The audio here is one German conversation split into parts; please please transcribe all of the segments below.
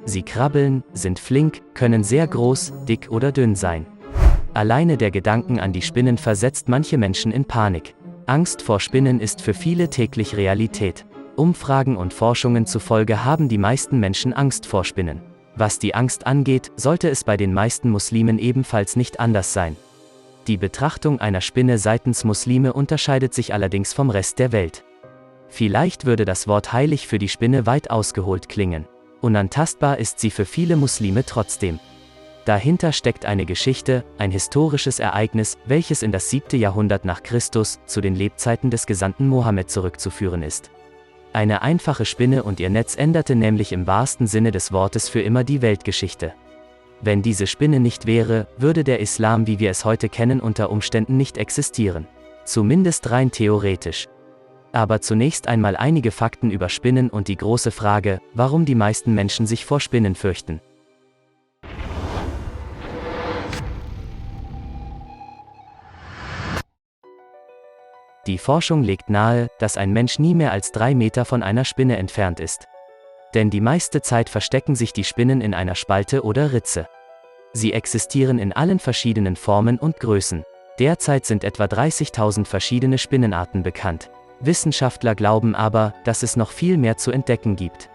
Sie krabbeln, sind flink, können sehr groß, dick oder dünn sein. Alleine der Gedanken an die Spinnen versetzt manche Menschen in Panik. Angst vor Spinnen ist für viele täglich Realität. Umfragen und Forschungen zufolge haben die meisten Menschen Angst vor Spinnen. Was die Angst angeht, sollte es bei den meisten Muslimen ebenfalls nicht anders sein. Die Betrachtung einer Spinne seitens Muslime unterscheidet sich allerdings vom Rest der Welt. Vielleicht würde das Wort heilig für die Spinne weit ausgeholt klingen. Unantastbar ist sie für viele Muslime trotzdem. Dahinter steckt eine Geschichte, ein historisches Ereignis, welches in das 7. Jahrhundert nach Christus, zu den Lebzeiten des Gesandten Mohammed zurückzuführen ist. Eine einfache Spinne und ihr Netz änderte nämlich im wahrsten Sinne des Wortes für immer die Weltgeschichte. Wenn diese Spinne nicht wäre, würde der Islam, wie wir es heute kennen, unter Umständen nicht existieren. Zumindest rein theoretisch. Aber zunächst einmal einige Fakten über Spinnen und die große Frage, warum die meisten Menschen sich vor Spinnen fürchten. Die Forschung legt nahe, dass ein Mensch nie mehr als 3 Meter von einer Spinne entfernt ist. Denn die meiste Zeit verstecken sich die Spinnen in einer Spalte oder Ritze. Sie existieren in allen verschiedenen Formen und Größen. Derzeit sind etwa 30.000 verschiedene Spinnenarten bekannt. Wissenschaftler glauben aber, dass es noch viel mehr zu entdecken gibt.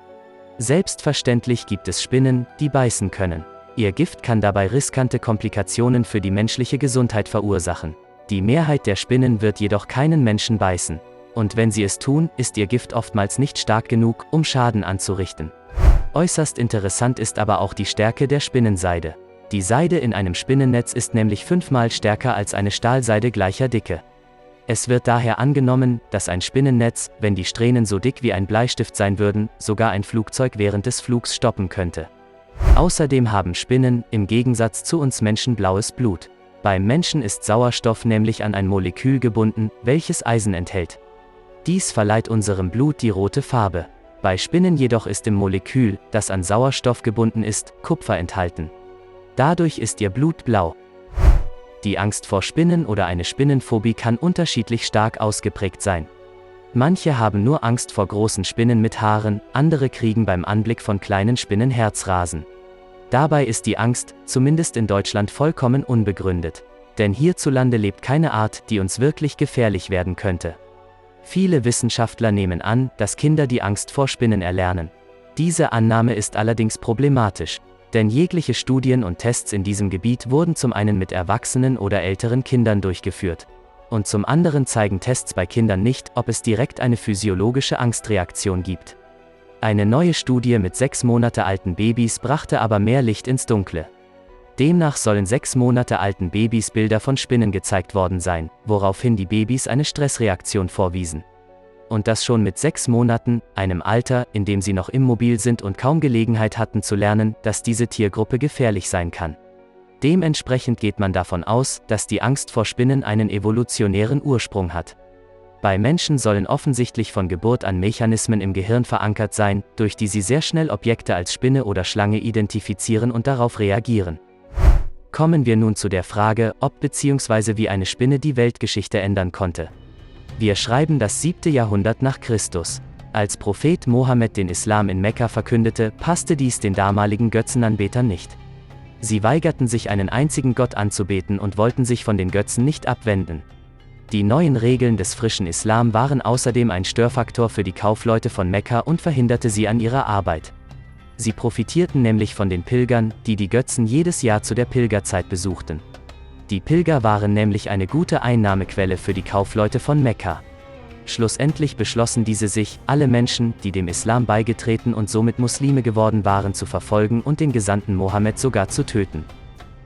Selbstverständlich gibt es Spinnen, die beißen können. Ihr Gift kann dabei riskante Komplikationen für die menschliche Gesundheit verursachen. Die Mehrheit der Spinnen wird jedoch keinen Menschen beißen. Und wenn sie es tun, ist ihr Gift oftmals nicht stark genug, um Schaden anzurichten. Äußerst interessant ist aber auch die Stärke der Spinnenseide. Die Seide in einem Spinnennetz ist nämlich 5-mal stärker als eine Stahlseide gleicher Dicke. Es wird daher angenommen, dass ein Spinnennetz, wenn die Strähnen so dick wie ein Bleistift sein würden, sogar ein Flugzeug während des Flugs stoppen könnte. Außerdem haben Spinnen, im Gegensatz zu uns Menschen, blaues Blut. Beim Menschen ist Sauerstoff nämlich an ein Molekül gebunden, welches Eisen enthält. Dies verleiht unserem Blut die rote Farbe. Bei Spinnen jedoch ist im Molekül, das an Sauerstoff gebunden ist, Kupfer enthalten. Dadurch ist ihr Blut blau. Die Angst vor Spinnen oder eine Spinnenphobie kann unterschiedlich stark ausgeprägt sein. Manche haben nur Angst vor großen Spinnen mit Haaren, andere kriegen beim Anblick von kleinen Spinnen Herzrasen. Dabei ist die Angst, zumindest in Deutschland, vollkommen unbegründet. Denn hierzulande lebt keine Art, die uns wirklich gefährlich werden könnte. Viele Wissenschaftler nehmen an, dass Kinder die Angst vor Spinnen erlernen. Diese Annahme ist allerdings problematisch. Denn jegliche Studien und Tests in diesem Gebiet wurden zum einen mit erwachsenen oder älteren Kindern durchgeführt. Und zum anderen zeigen Tests bei Kindern nicht, ob es direkt eine physiologische Angstreaktion gibt. Eine neue Studie mit 6 Monate alten Babys brachte aber mehr Licht ins Dunkle. Demnach sollen 6 Monate alten Babys Bilder von Spinnen gezeigt worden sein, woraufhin die Babys eine Stressreaktion vorwiesen. Und das schon mit 6 Monaten, einem Alter, in dem sie noch immobil sind und kaum Gelegenheit hatten zu lernen, dass diese Tiergruppe gefährlich sein kann. Dementsprechend geht man davon aus, dass die Angst vor Spinnen einen evolutionären Ursprung hat. Bei Menschen sollen offensichtlich von Geburt an Mechanismen im Gehirn verankert sein, durch die sie sehr schnell Objekte als Spinne oder Schlange identifizieren und darauf reagieren. Kommen wir nun zu der Frage, ob bzw. wie eine Spinne die Weltgeschichte ändern konnte. Wir schreiben das 7. Jahrhundert nach Christus. Als Prophet Mohammed den Islam in Mekka verkündete, passte dies den damaligen Götzenanbetern nicht. Sie weigerten sich, einen einzigen Gott anzubeten und wollten sich von den Götzen nicht abwenden. Die neuen Regeln des frischen Islam waren außerdem ein Störfaktor für die Kaufleute von Mekka und verhinderte sie an ihrer Arbeit. Sie profitierten nämlich von den Pilgern, die die Götzen jedes Jahr zu der Pilgerzeit besuchten. Die Pilger waren nämlich eine gute Einnahmequelle für die Kaufleute von Mekka. Schlussendlich beschlossen diese sich, alle Menschen, die dem Islam beigetreten und somit Muslime geworden waren, zu verfolgen und den Gesandten Mohammed sogar zu töten.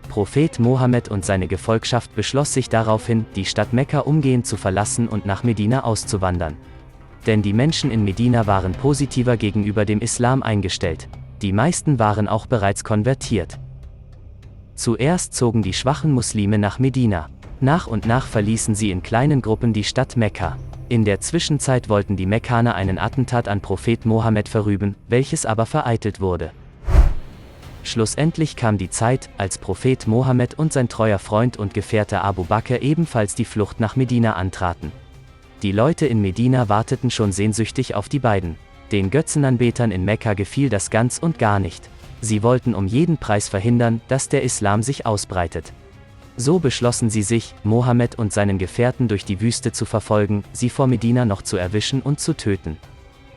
Prophet Mohammed und seine Gefolgschaft beschloss sich daraufhin, die Stadt Mekka umgehend zu verlassen und nach Medina auszuwandern. Denn die Menschen in Medina waren positiver gegenüber dem Islam eingestellt. Die meisten waren auch bereits konvertiert. Zuerst zogen die schwachen Muslime nach Medina. Nach und nach verließen sie in kleinen Gruppen die Stadt Mekka. In der Zwischenzeit wollten die Mekkaner einen Attentat an Prophet Mohammed verüben, welches aber vereitelt wurde. Schlussendlich kam die Zeit, als Prophet Mohammed und sein treuer Freund und Gefährte Abu Bakr ebenfalls die Flucht nach Medina antraten. Die Leute in Medina warteten schon sehnsüchtig auf die beiden. Den Götzenanbetern in Mekka gefiel das ganz und gar nicht. Sie wollten um jeden Preis verhindern, dass der Islam sich ausbreitet. So beschlossen sie sich, Mohammed und seinen Gefährten durch die Wüste zu verfolgen, sie vor Medina noch zu erwischen und zu töten.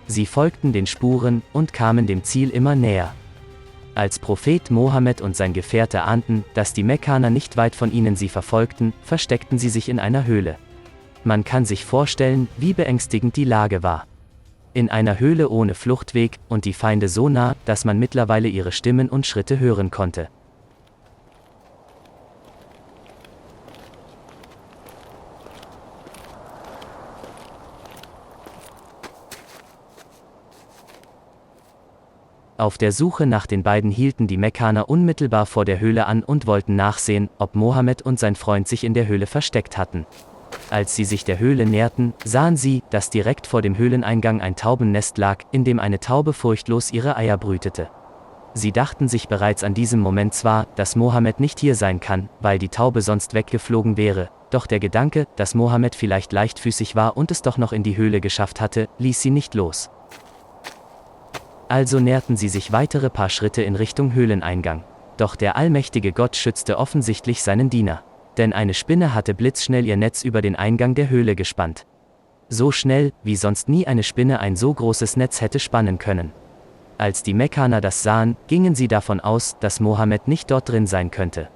Sie folgten den Spuren und kamen dem Ziel immer näher. Als Prophet Mohammed und sein Gefährte ahnten, dass die Mekkaner nicht weit von ihnen sie verfolgten, versteckten sie sich in einer Höhle. Man kann sich vorstellen, wie beängstigend die Lage war. In einer Höhle ohne Fluchtweg und die Feinde so nah, dass man mittlerweile ihre Stimmen und Schritte hören konnte. Auf der Suche nach den beiden hielten die Mekkaner unmittelbar vor der Höhle an und wollten nachsehen, ob Mohammed und sein Freund sich in der Höhle versteckt hatten. Als sie sich der Höhle näherten, sahen sie, dass direkt vor dem Höhleneingang ein Taubennest lag, in dem eine Taube furchtlos ihre Eier brütete. Sie dachten sich bereits an diesem Moment zwar, dass Mohammed nicht hier sein kann, weil die Taube sonst weggeflogen wäre, doch der Gedanke, dass Mohammed vielleicht leichtfüßig war und es doch noch in die Höhle geschafft hatte, ließ sie nicht los. Also näherten sie sich weitere paar Schritte in Richtung Höhleneingang. Doch der allmächtige Gott schützte offensichtlich seinen Diener. Denn eine Spinne hatte blitzschnell ihr Netz über den Eingang der Höhle gespannt. So schnell, wie sonst nie eine Spinne ein so großes Netz hätte spannen können. Als die Mekkaner das sahen, gingen sie davon aus, dass Mohammed nicht dort drin sein könnte.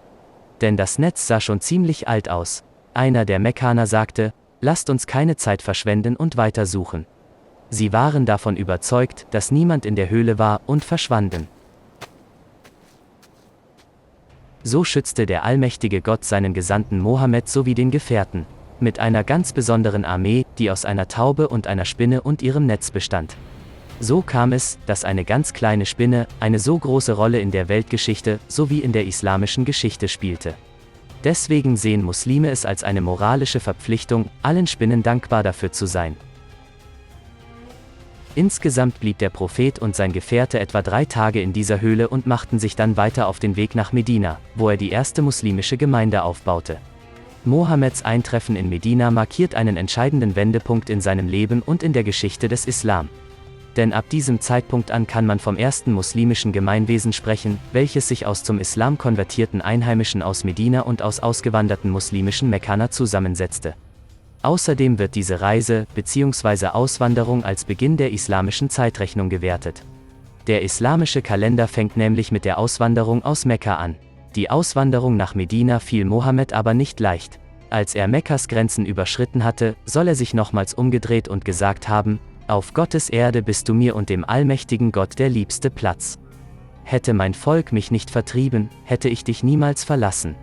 Denn das Netz sah schon ziemlich alt aus. Einer der Mekkaner sagte, lasst uns keine Zeit verschwenden und weiter suchen. Sie waren davon überzeugt, dass niemand in der Höhle war und verschwanden. So schützte der allmächtige Gott seinen Gesandten Mohammed sowie den Gefährten, mit einer ganz besonderen Armee, die aus einer Taube und einer Spinne und ihrem Netz bestand. So kam es, dass eine ganz kleine Spinne eine so große Rolle in der Weltgeschichte sowie in der islamischen Geschichte spielte. Deswegen sehen Muslime es als eine moralische Verpflichtung, allen Spinnen dankbar dafür zu sein. Insgesamt blieb der Prophet und sein Gefährte etwa 3 Tage in dieser Höhle und machten sich dann weiter auf den Weg nach Medina, wo er die erste muslimische Gemeinde aufbaute. Mohammeds Eintreffen in Medina markiert einen entscheidenden Wendepunkt in seinem Leben und in der Geschichte des Islam. Denn ab diesem Zeitpunkt an kann man vom ersten muslimischen Gemeinwesen sprechen, welches sich aus zum Islam konvertierten Einheimischen aus Medina und aus ausgewanderten muslimischen Mekkaner zusammensetzte. Außerdem wird diese Reise bzw. Auswanderung als Beginn der islamischen Zeitrechnung gewertet. Der islamische Kalender fängt nämlich mit der Auswanderung aus Mekka an. Die Auswanderung nach Medina fiel Mohammed aber nicht leicht. Als er Mekkas Grenzen überschritten hatte, soll er sich nochmals umgedreht und gesagt haben, auf Gottes Erde bist du mir und dem allmächtigen Gott der liebste Platz. Hätte mein Volk mich nicht vertrieben, hätte ich dich niemals verlassen.